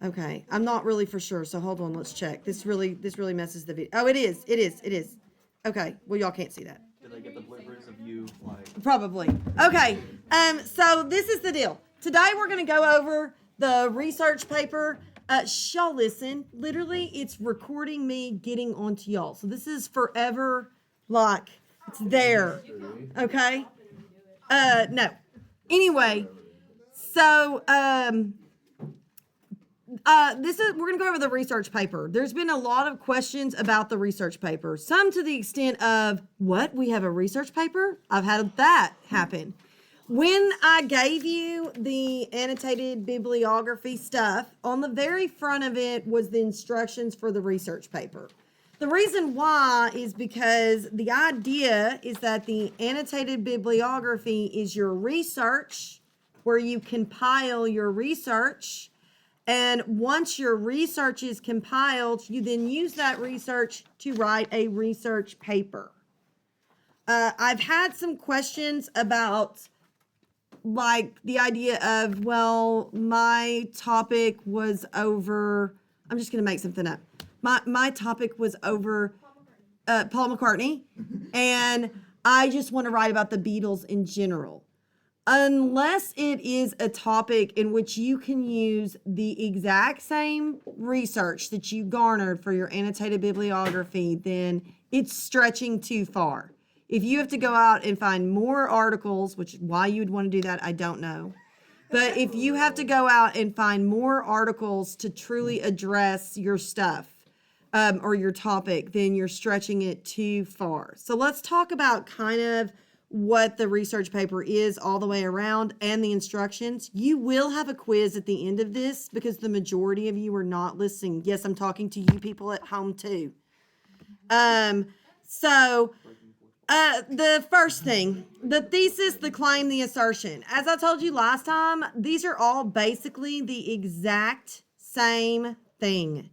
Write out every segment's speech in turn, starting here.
Okay, I'm not really for sure, so hold on, let's check. This really messes the video. Oh, it is. Okay, well, y'all can't see that. Did I get the bloopers of you like? Probably. Okay, so this is the deal. Today we're gonna go over the research paper. Y'all listen, literally it's recording me getting onto y'all. So this is forever like it's there. Okay? No. Anyway, so we're gonna go over the research paper. There's been a lot of questions about the research paper. Some to the extent of, what, we have a research paper? I've had that happen. When I gave you the annotated bibliography stuff, on the very front of it was the instructions for the research paper. The reason why is because the idea is that the annotated bibliography is your research, where you compile your research. And once your research is compiled, you then use that research to write a research paper. I've had some questions about like the idea of, well, my topic was over, I'm just going to make something up. My topic was over Paul McCartney, and I just want to write about the Beatles in general. Unless it is a topic in which you can use the exact same research that you garnered for your annotated bibliography, then it's stretching too far. If you have to go out and find more articles, which why you would want to do that, I don't know. But if you have to go out and find more articles to truly address your stuff, or your topic, then you're stretching it too far. So let's talk about kind of what the research paper is all the way around and the instructions. You will have a quiz at the end of this because the majority of you are not listening. Yes, I'm talking to you people at home too. The first thing, the thesis, the claim, the assertion. As I told you last time, these are all basically the exact same thing.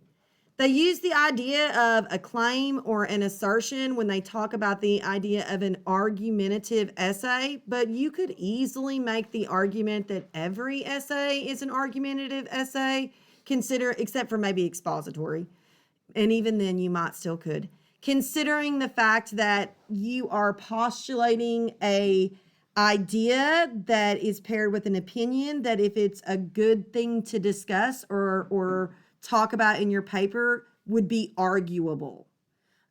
They use the idea of a claim or an assertion when they talk about the idea of an argumentative essay, but you could easily make the argument that every essay is an argumentative essay, except for maybe expository. And even then you might still could. Considering the fact that you are postulating a idea that is paired with an opinion, that if it's a good thing to discuss or talk about in your paper would be arguable.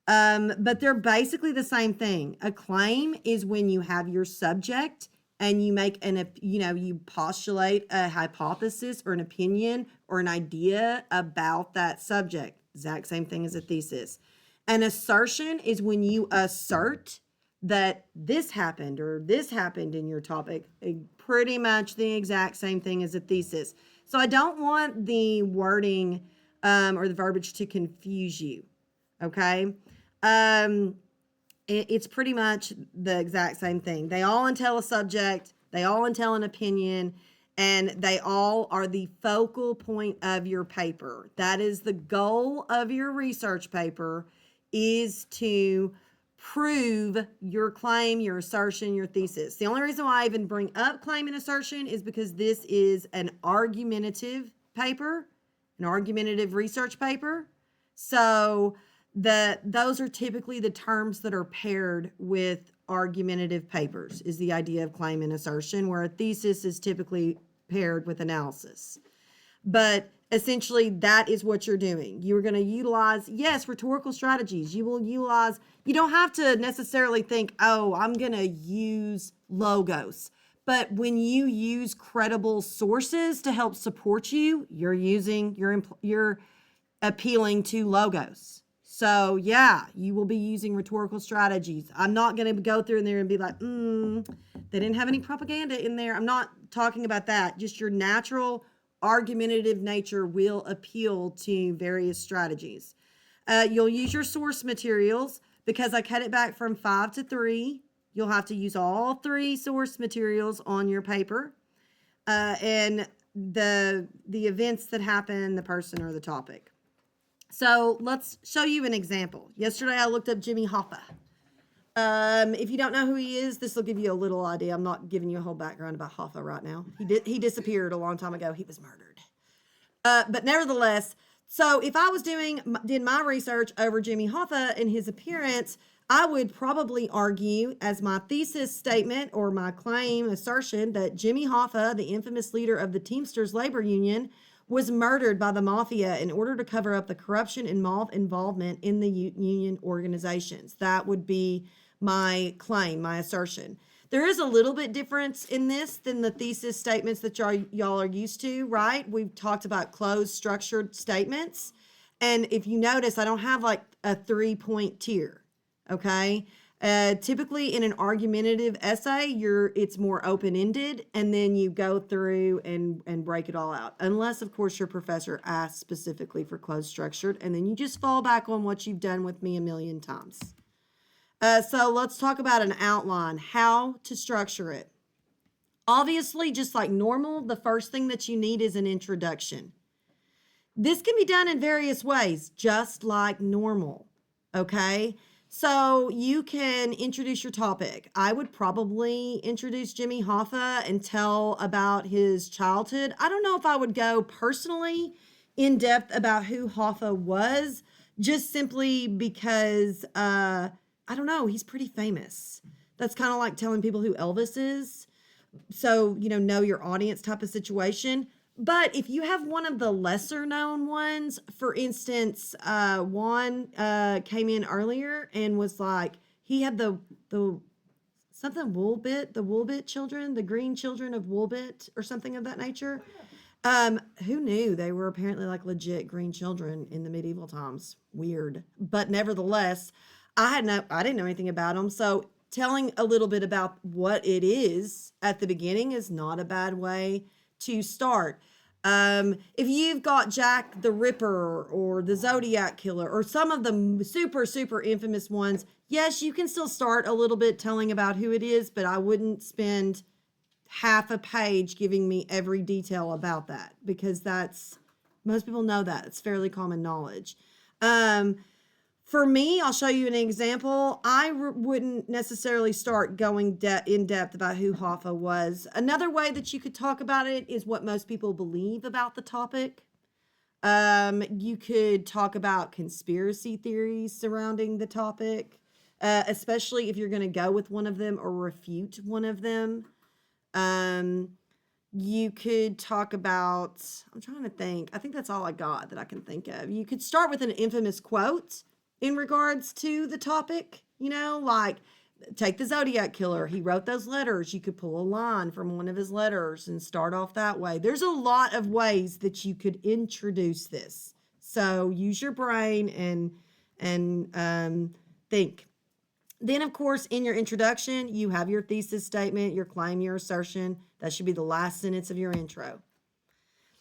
But they're basically the same thing. A claim is when you have your subject and you make you postulate a hypothesis or an opinion or an idea about that subject. Exact same thing as a thesis. An assertion is when you assert that this happened or this happened in your topic. Pretty much the exact same thing as a thesis. So I don't want the wording or the verbiage to confuse you, okay? It's pretty much the exact same thing. They all entail a subject, they all entail an opinion, and they all are the focal point of your paper. That is the goal of your research paper, is to prove your claim, your assertion, your thesis. The only reason why I even bring up claim and assertion is because this is an argumentative paper, an argumentative research paper. So those are typically the terms that are paired with argumentative papers, is the idea of claim and assertion, where a thesis is typically paired with analysis. But essentially, that is what you're doing. You're going to utilize, yes, rhetorical strategies. You will utilize, you don't have to necessarily think, oh, I'm going to use logos. But when you use credible sources to help support you, you're appealing to logos. So yeah, you will be using rhetorical strategies. I'm not going to go through in there and be like, they didn't have any propaganda in there. I'm not talking about that. Just your natural argumentative nature will appeal to various strategies. You'll use your source materials. Because I cut it back from 5 to 3, you'll have to use all 3 source materials on your paper. And the events that happen, the person, or the topic. So let's show you an example. Yesterday I looked up Jimmy Hoffa. If you don't know who he is, this will give you a little idea. I'm not giving you a whole background about Hoffa right now. He disappeared a long time ago. He was murdered. But nevertheless, so if I was did my research over Jimmy Hoffa and his appearance, I would probably argue as my thesis statement or my claim assertion that Jimmy Hoffa, the infamous leader of the Teamsters labor union, was murdered by the mafia in order to cover up the corruption and involvement in the union organizations. That would be my claim, my assertion. There is a little bit difference in this than the thesis statements that y'all are used to, right? We've talked about closed, structured statements. And if you notice, I don't have like a 3-point tier, okay? Typically in an argumentative essay, it's more open-ended, and then you go through and break it all out. Unless, of course, your professor asks specifically for closed structured, and then you just fall back on what you've done with me a million times. So let's talk about an outline, how to structure it. Obviously, just like normal, the first thing that you need is an introduction. This can be done in various ways, just like normal, okay? So you can introduce your topic. I would probably introduce Jimmy Hoffa and tell about his childhood. I don't know if I would go personally in depth about who Hoffa was, just simply because, I don't know, he's pretty famous. That's kind of like telling people who Elvis is. So, know your audience type of situation. But if you have one of the lesser known ones, for instance, Juan came in earlier and was like, he had the something Woolbit children, the green children of Woolbit or something of that nature. Who knew they were apparently like legit green children in the medieval times? Weird. But nevertheless, I didn't know anything about them. So telling a little bit about what it is at the beginning is not a bad way to start. If you've got Jack the Ripper or the Zodiac Killer or some of the super, super infamous ones, yes, you can still start a little bit telling about who it is, but I wouldn't spend half a page giving me every detail about that, because most people know that. It's fairly common knowledge. For me, I'll show you an example. I wouldn't necessarily start going in depth about who Hoffa was. Another way that you could talk about it is what most people believe about the topic. You could talk about conspiracy theories surrounding the topic, especially if you're going to go with one of them or refute one of them. You could talk about, I'm trying to think. I think that's all I got that I can think of. You could start with an infamous quote in regards to the topic, like take the Zodiac Killer. He wrote those letters. You could pull a line from one of his letters and start off that way. There's a lot of ways that you could introduce this. So use your brain and think. Then, of course, in your introduction, you have your thesis statement, your claim, your assertion. That should be the last sentence of your intro.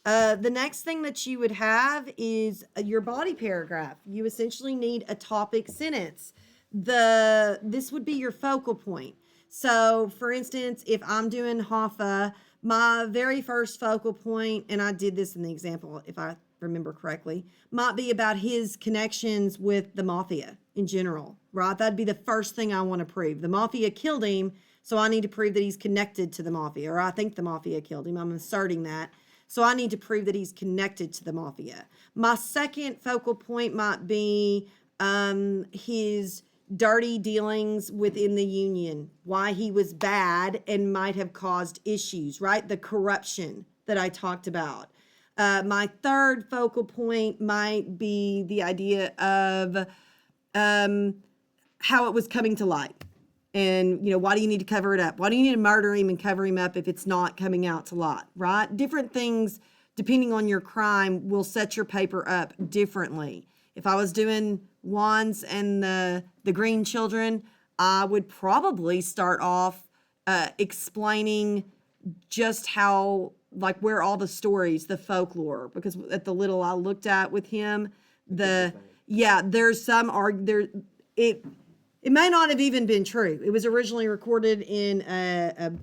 The next thing that you would have is your body paragraph. You essentially need a topic sentence. This would be your focal point. So, for instance, if I'm doing Hoffa, my very first focal point, and I did this in the example, if I remember correctly, might be about his connections with the mafia in general, right? That'd be the first thing I want to prove. The mafia killed him, so I need to prove that he's connected to the mafia, or I think the mafia killed him. I'm asserting that. So I need to prove that he's connected to the mafia. My second focal point might be his dirty dealings within the union, why he was bad and might have caused issues, right? The corruption that I talked about. My third focal point might be the idea of how it was coming to light. And, why do you need to cover it up? Why do you need to murder him and cover him up if it's not coming out to light, right? Different things, depending on your crime, will set your paper up differently. If I was doing Juan's and the green children, I would probably start off explaining just how, like, where all the stories, the folklore, because at the little I looked at with him, there's some it may not have even been true. It was originally recorded in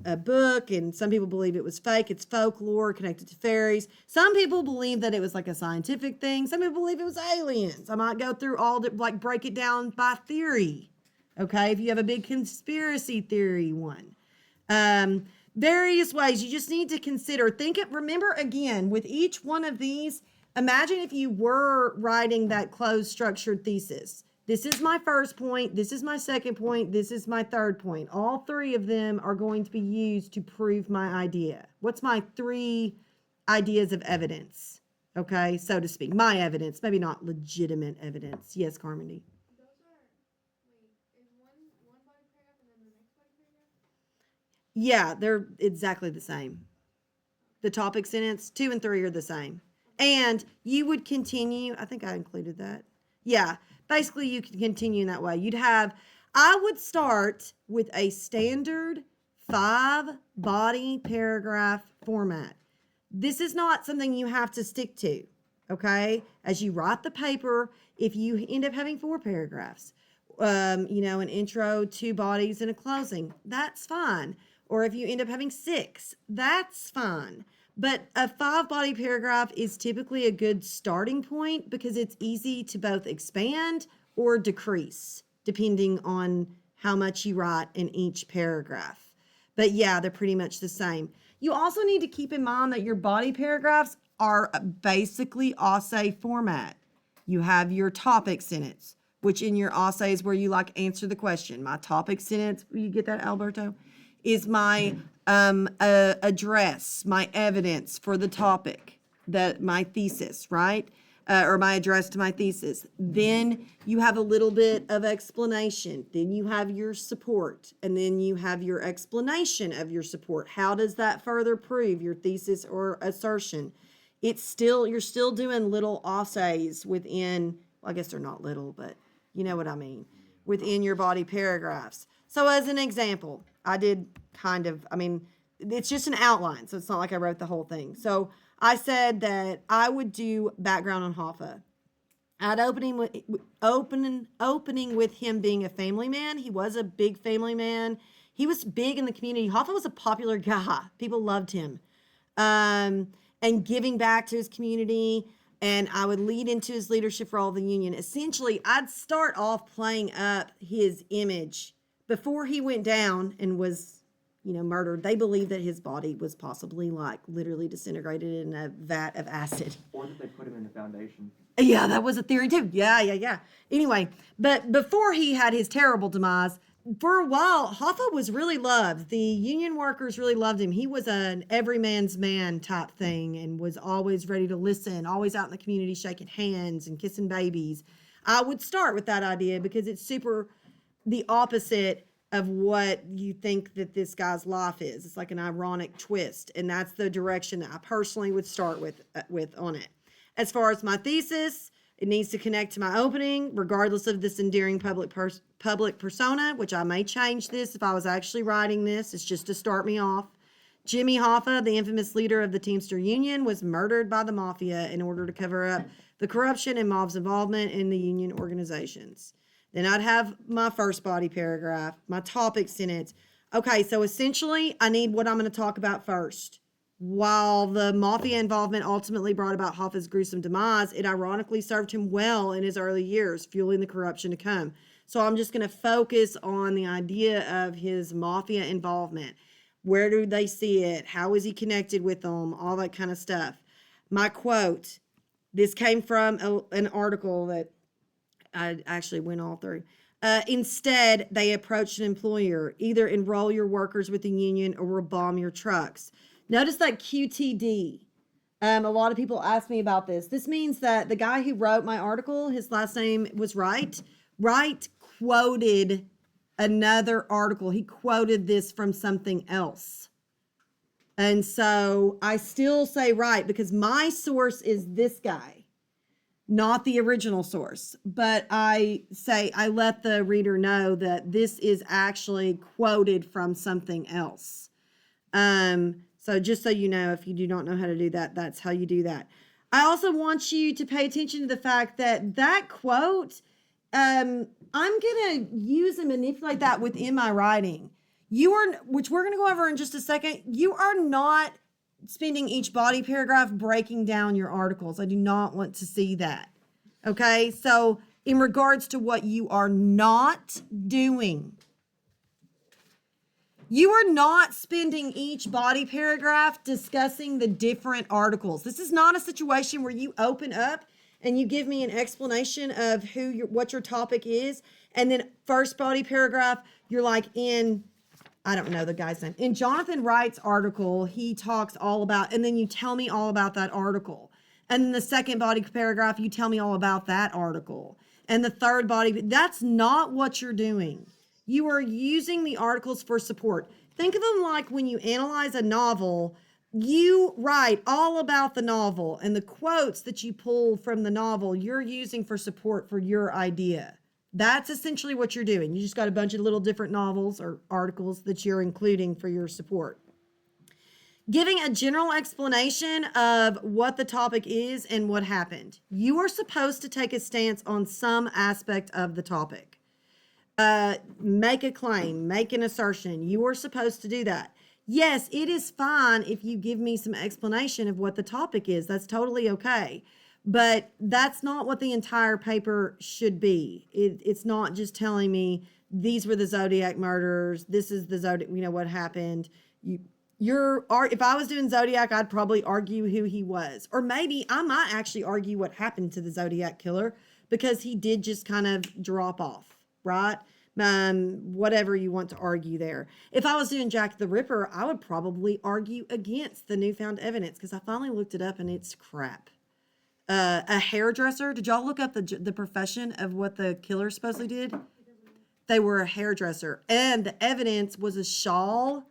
a book, and some people believe it was fake. It's folklore connected to fairies. Some people believe that it was like a scientific thing. Some people believe it was aliens. I might go through break it down by theory. Okay, if you have a big conspiracy theory one. various ways. You just need to consider, remember again, with each one of these, imagine if you were writing that closed structured thesis. This is my first point. This is my second point. This is my third point. All three of them are going to be used to prove my idea. What's my 3 ideas of evidence? Okay, so to speak. My evidence, maybe not legitimate evidence. Yes, Carmody. Those are, is one body paragraph and then the next body paragraph? Yeah, they're exactly the same. The topic sentence, 2 and 3 are the same. And you would continue, I think I included that. Yeah, basically you could continue in that way. I would start with a standard 5 body paragraph format. This is not something you have to stick to, okay? As you write the paper, if you end up having 4 paragraphs, an intro, 2 bodies, and a closing, that's fine. Or if you end up having 6, that's fine. But a 5 body paragraph is typically a good starting point because it's easy to both expand or decrease depending on how much you write in each paragraph. But yeah, they're pretty much the same. You also need to keep in mind that your body paragraphs are basically essay format. You have your topic sentence, which in your essay is where you answer the question. My topic sentence, you get that, Alberto? Is my address, my evidence for the topic, my thesis, right? Or my address to my thesis. Then you have a little bit of explanation. Then you have your support. And then you have your explanation of your support. How does that further prove your thesis or assertion? You're still doing little essays within, well, I guess they're not little, but you know what I mean, within your body paragraphs. So as an example, it's just an outline, so it's not like I wrote the whole thing. So I said that I would do background on Hoffa. At opening with him being a family man. He was a big family man. He was big in the community. Hoffa was a popular guy. People loved him. And giving back to his community. And I would lead into his leadership role of the union. Essentially, I'd start off playing up his image. Before he went down and was murdered, they believed that his body was possibly literally disintegrated in a vat of acid. Or that they put him in the foundation. Yeah, that was a theory too. Yeah. Anyway, but before he had his terrible demise, for a while, Hoffa was really loved. The union workers really loved him. He was an everyman's man type thing and was always ready to listen, always out in the community shaking hands and kissing babies. I would start with that idea because it's super the opposite of what you think that this guy's life is. It's like an ironic twist, and that's the direction that I personally would start with on it. As far as my thesis, it needs to connect to my opening, regardless of this endearing public persona, which I may change this if I was actually writing this. It's just to start me off. Jimmy Hoffa, the infamous leader of the Teamster Union, was murdered by the mafia in order to cover up the corruption and mob's involvement in the union organizations. Then I'd have my first body paragraph, my topic sentence. Okay, so essentially, I need what I'm going to talk about first. While the mafia involvement ultimately brought about Hoffa's gruesome demise, it ironically served him well in his early years, fueling the corruption to come. So I'm just going to focus on the idea of his mafia involvement. Where do they see it? How is he connected with them? All that kind of stuff. My quote, this came from an article that I actually went all through. Instead, they approached an employer, either enroll your workers with the union or we'll bomb your trucks. Notice that QTD. A lot of people ask me about this. This means that the guy who wrote my article, his last name was Wright. Wright quoted another article. He quoted this from something else. And so I still say Wright because my source is this guy, not the original source. But I let the reader know that this is actually quoted from something else. So just so you know, if you do not know how to do that, that's how you do that. I also want you to pay attention to the fact that quote, I'm going to use and manipulate that within my writing. Which we're going to go over in just a second. You are not spending each body paragraph breaking down your articles. I do not want to see that. Okay. So in regards to what you are not doing, You are not spending each body paragraph discussing the different articles. This is not a situation where you open up and you give me an explanation of what your topic is, and then first body paragraph, you're like in, I don't know the guy's name. In Jonathan Wright's article, he talks all about, and then you tell me all about that article. And then the second body paragraph, you tell me all about that article. And the third body, that's not what you're doing. You are using the articles for support. Think of them like when you analyze a novel, you write all about the novel, and the quotes that you pull from the novel, you're using for support for your idea. That's essentially what you're doing. You just got a bunch of little different novels or articles that you're including for your support. Giving a general explanation of what the topic is and what happened. You are supposed to take a stance on some aspect of the topic. Make a claim, make an assertion. You are supposed to do that. Yes, it is fine if you give me some explanation of what the topic is. That's totally okay. But that's not what the entire paper should be. It's not just telling me these were the Zodiac murders. This is the Zodiac, what happened. If I was doing Zodiac, I'd probably argue who he was. Or maybe I might actually argue what happened to the Zodiac killer, because he did just kind of drop off, right? Whatever you want to argue there. If I was doing Jack the Ripper, I would probably argue against the newfound evidence, because I finally looked it up and it's crap. A hairdresser. Did y'all look up the profession of what the killer supposedly did? They were a hairdresser, and the evidence was a shawl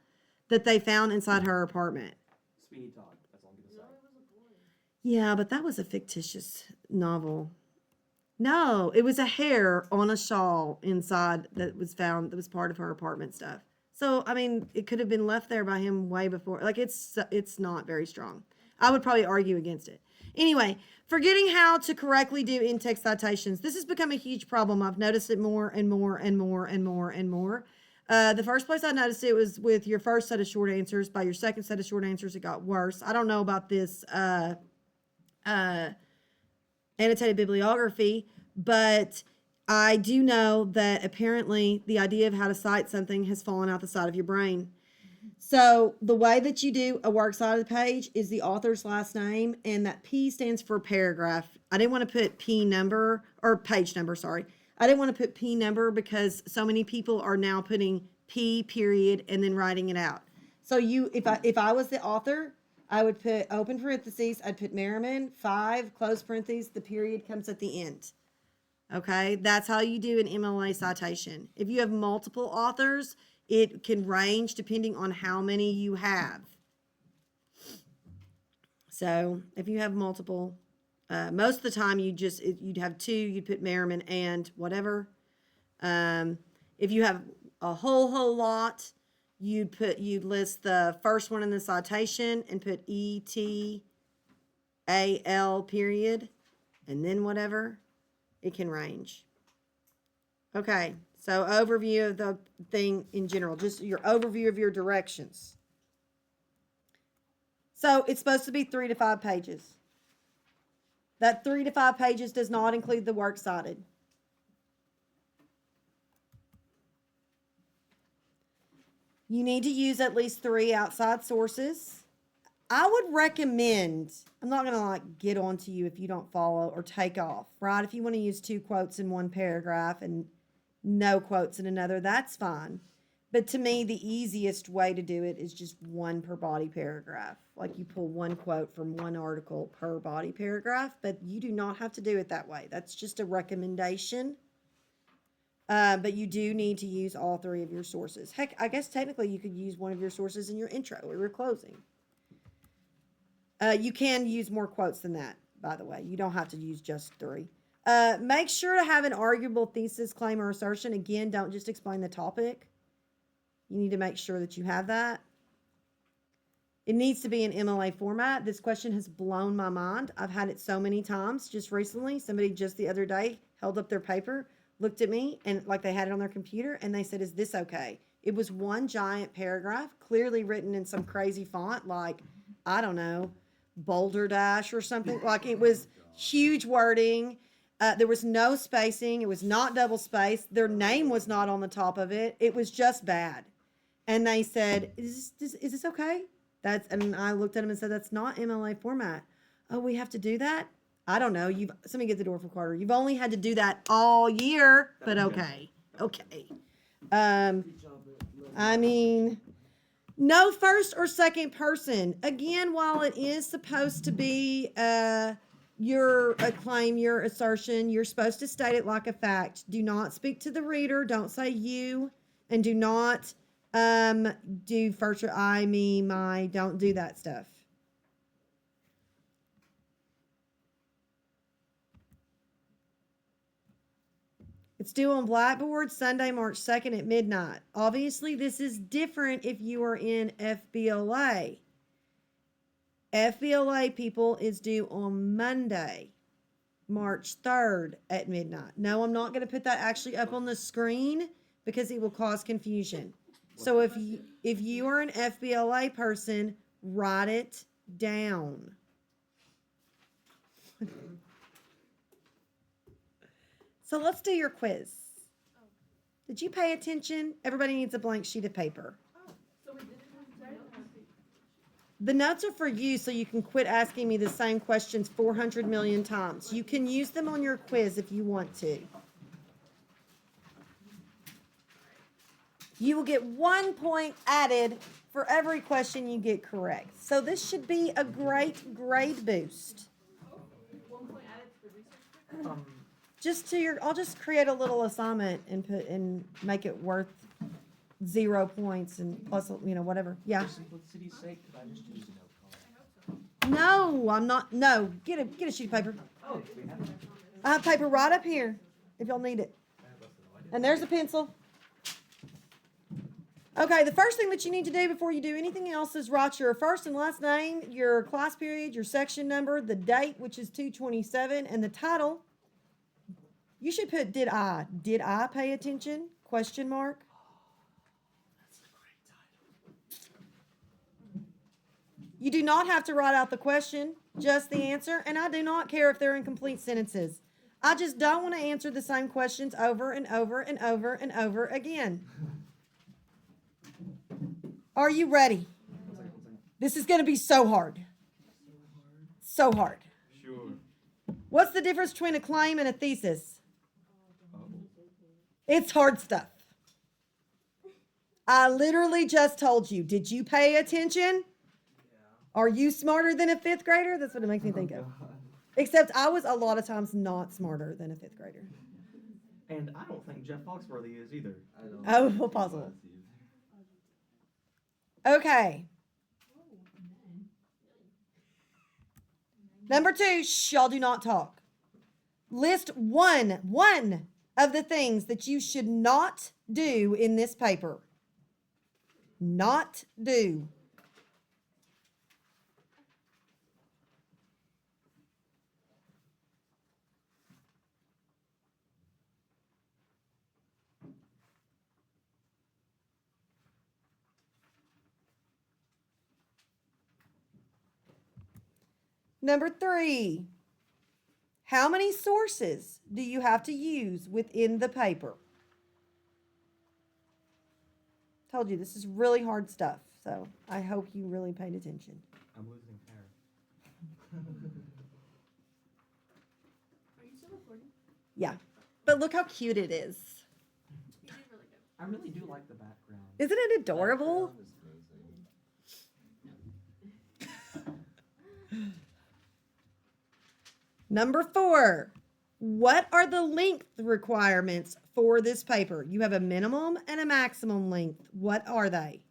that they found inside her apartment. Sweeney Todd. That's all I'm gonna say. Yeah, but that was a fictitious novel. No, it was a hair on a shawl inside that was found, that was part of her apartment stuff. So, I mean, it could have been left there by him way before. Like, it's not very strong. I would probably argue against it. Anyway, forgetting how to correctly do in-text citations. This has become a huge problem. I've noticed it more and more and more and more and more. The first place I noticed it was with your first set of short answers. By your second set of short answers, it got worse. I don't know about this annotated bibliography, but I do know that apparently the idea of how to cite something has fallen out the side of your brain. So the way that you do a works side of the page is the author's last name, and that P stands for paragraph. I didn't want to put P number, or page number, sorry. I didn't want to put P number because so many people are now putting P period and then writing it out. So if I was the author, I would put open parentheses, I'd put Merriman, 5, close parentheses, the period comes at the end. Okay, that's how you do an MLA citation. If you have multiple authors, it can range depending on how many you have. So if you have multiple, most of the time you'd have 2, you'd put Merriman and whatever. If you have a whole lot, you'd list the first one in the citation and put ETAL period, and then whatever. It can range. Okay, so overview of the thing in general, just your overview of your directions. So it's supposed to be 3 to 5 pages. That 3 to 5 pages does not include the works cited. You need to use at least 3 outside sources. I would recommend, I'm not going to get on to you if you don't follow or take off, right? If you want to use 2 quotes in one paragraph and no quotes in another, that's fine. But to me, the easiest way to do it is just 1 per body paragraph. Like you pull 1 quote from 1 article per body paragraph, but you do not have to do it that way. That's just a recommendation. But you do need to use all 3 of your sources. Heck, I guess technically you could use one of your sources in your intro or your closing. You can use more quotes than that, by the way. You don't have to use just 3. Make sure to have an arguable thesis, claim, or assertion. Again, don't just explain the topic. You need to make sure that you have that. It needs to be in MLA format. This question has blown my mind. I've had it so many times just recently. Somebody just the other day held up their paper, looked at me, and like they had it on their computer, and they said, "Is this okay?" It was 1 giant paragraph, clearly written in some crazy font, like, I don't know, Boulder Dash or something. Like it was huge wording. There was no spacing. It was not double spaced. Their name was not on the top of it. It was just bad. And they said, is this okay? And I looked at them and said, that's not MLA format. Oh, we have to do that? I don't know. Somebody get the door for Carter. You've only had to do that all year, but okay. Okay. I mean, no first or second person. Again, while it is supposed to be your claim, your assertion, you're supposed to state it like a fact. Do not speak to the reader. Don't say you, and do not do first or I, me, my. Don't do that stuff. It's due on Blackboard Sunday, March 2nd at midnight. Obviously, this is different if you are in FBLA. FBLA, people, is due on Monday, March 3rd at midnight. No, I'm not going to put that actually up on the screen because it will cause confusion. So if you are an FBLA person, write it down. So let's do your quiz. Did you pay attention? Everybody needs a blank sheet of paper. The notes are for you so you can quit asking me the same questions 400 million times. You can use them on your quiz if you want to. You will get 1 point added for every question you get correct. So this should be a great grade boost. 1 point added to the research paper? I'll just create a little assignment and make it worth 0 points and plus, whatever. Yeah. For simplicity's sake, could I just use a note card? No, I'm not. No, get a sheet of paper. Oh, we have it. I have paper right up here if y'all need it. And there's a pencil. Okay, the first thing that you need to do before you do anything else is write your first and last name, your class period, your section number, the date, which is 2/27, and the title. You should put, did I pay attention? Question mark. That's a great title. You do not have to write out the question, just the answer, and I do not care if they're incomplete sentences. I just don't want to answer the same questions over and over and over and over again. Are you ready? 1 second. This is going to be so hard. So hard. Sure. What's the difference between a claim and a thesis? It's hard stuff. I literally just told you. Did you pay attention? Are you smarter than a 5th grader? That's what it makes me think of. Except I was a lot of times not smarter than a 5th grader. And I don't think Jeff Foxworthy is either. Oh, we'll pause it. Okay. Number 2, y'all do not talk. List one of the things that you should not do in this paper. Not do. Number 3, how many sources do you have to use within the paper? Told you this is really hard stuff, so I hope you really paid attention. I'm losing hair. Are you still recording? Yeah, but look how cute it is. You did really good. I really do like the background. Isn't it adorable? Number 4, what are the length requirements for this paper? You have a minimum and a maximum length. What are they?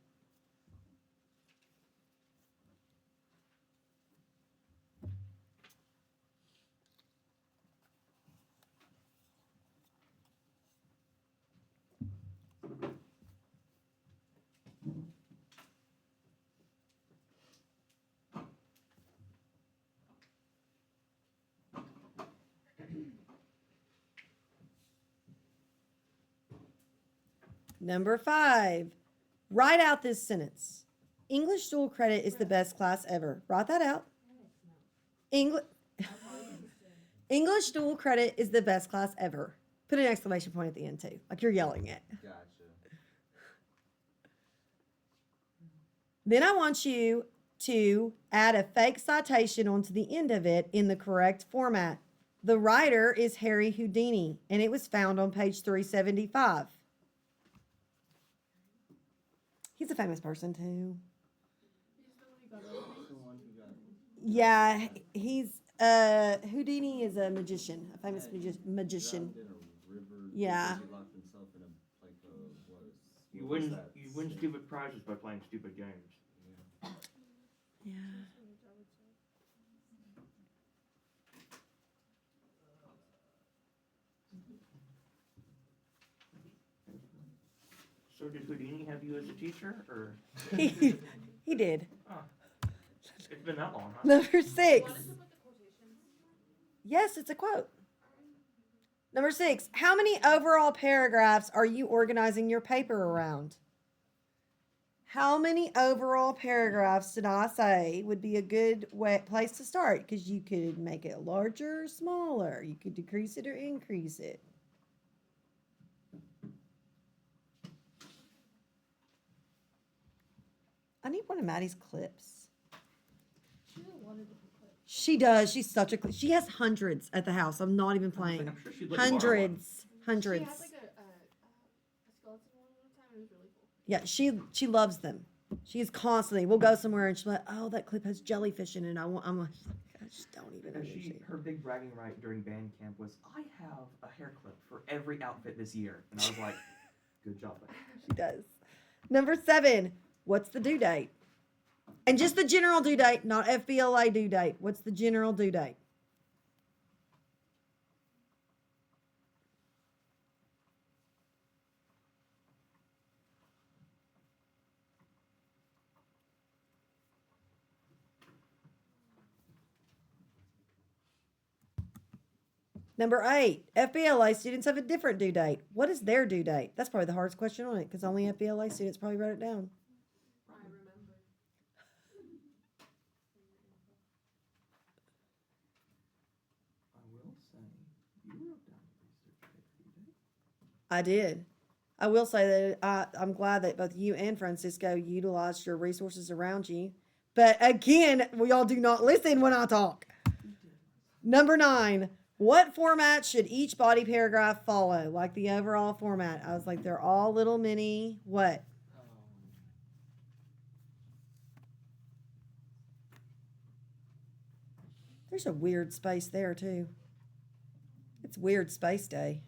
Number 5, write out this sentence. English dual credit is the best class ever. Write that out. English dual credit is the best class ever. Put an exclamation point at the end too, like you're yelling it. Gotcha. Then I want you to add a fake citation onto the end of it in the correct format. The writer is Harry Houdini, and it was found on page 375. He's a famous person, too. He's the one who got over. The one who got. Yeah, he's Houdini is a magician, a famous magician. Drowned in a river. Yeah. Because he locked himself in a what is? You what was win that? you win stupid prizes by playing stupid games. Yeah. Yeah. So did Houdini have you as a teacher, or He did. it's been that long? Huh? Number 6. Wanted to put the quotations. Yes, it's a quote. Number 6. How many overall paragraphs are you organizing your paper around? How many overall paragraphs did I say would be a good place to start? Because you could make it larger or smaller. You could decrease it or increase it. I need one of Maddie's clips. She has a lot of different clips. She does. She's such a. She has hundreds at the house. I'm not even I was like, playing. I'm sure she'd let you borrow one. Hundreds. She Hundreds. had like a skeleton one at a time. It was really cool. Yeah, she loves them. She is constantly. We'll go somewhere and she's like, "Oh, that clip has jellyfish in it." I'm like, I just don't even And understand. her big bragging right during band camp was, I have a hair clip for every outfit this year. And I was like, good job, buddy. She does. Number 7. What's the due date? And just the general due date, not FBLA due date. What's the general due date? Number 8, FBLA students have a different due date. What is their due date? That's probably the hardest question on it because only FBLA students probably wrote it down. I remember. I will say, you wrote down the research paper, you did? I did. I will say that I'm glad that both you and Francisco utilized your resources around you. But again, we all do not listen when I talk. Number 9, what format should each body paragraph follow? Like the overall format. I was like, they're all little mini what? There's a weird space there too. It's weird space day.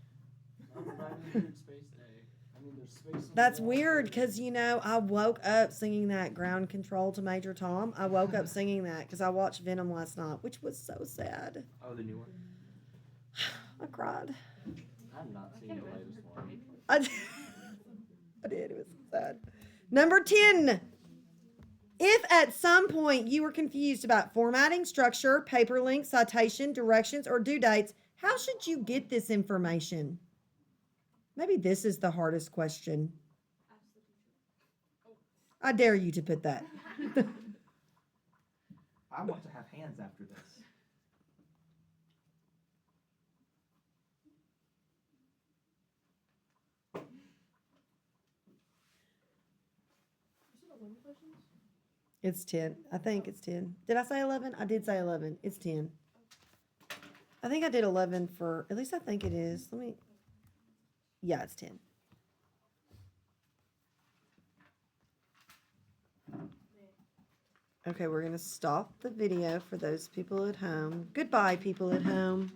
Not weird space day. I mean, there's space. on the That's wall, weird too. because, you know, I woke up singing that Ground Control to Major Tom. I woke up singing that because I watched Venom last night, which was so sad. Oh, the new one? I cried. I'm not seeing the latest one. I did. I did. It was sad. Number 10. If at some point you were confused about formatting, structure, paper length, citation, directions, or due dates, how should you get this information? Maybe this is the hardest question. Ask the teacher. I dare you to put that. I want to have hands after this. You said 11 questions? It's 10. I think it's 10. Did I say 11? I did say 11. It's 10. I think I did 11 for, at least I think it is. Let me, yeah, it's 10. Okay, we're going to stop the video for those people at home. Goodbye, people at home.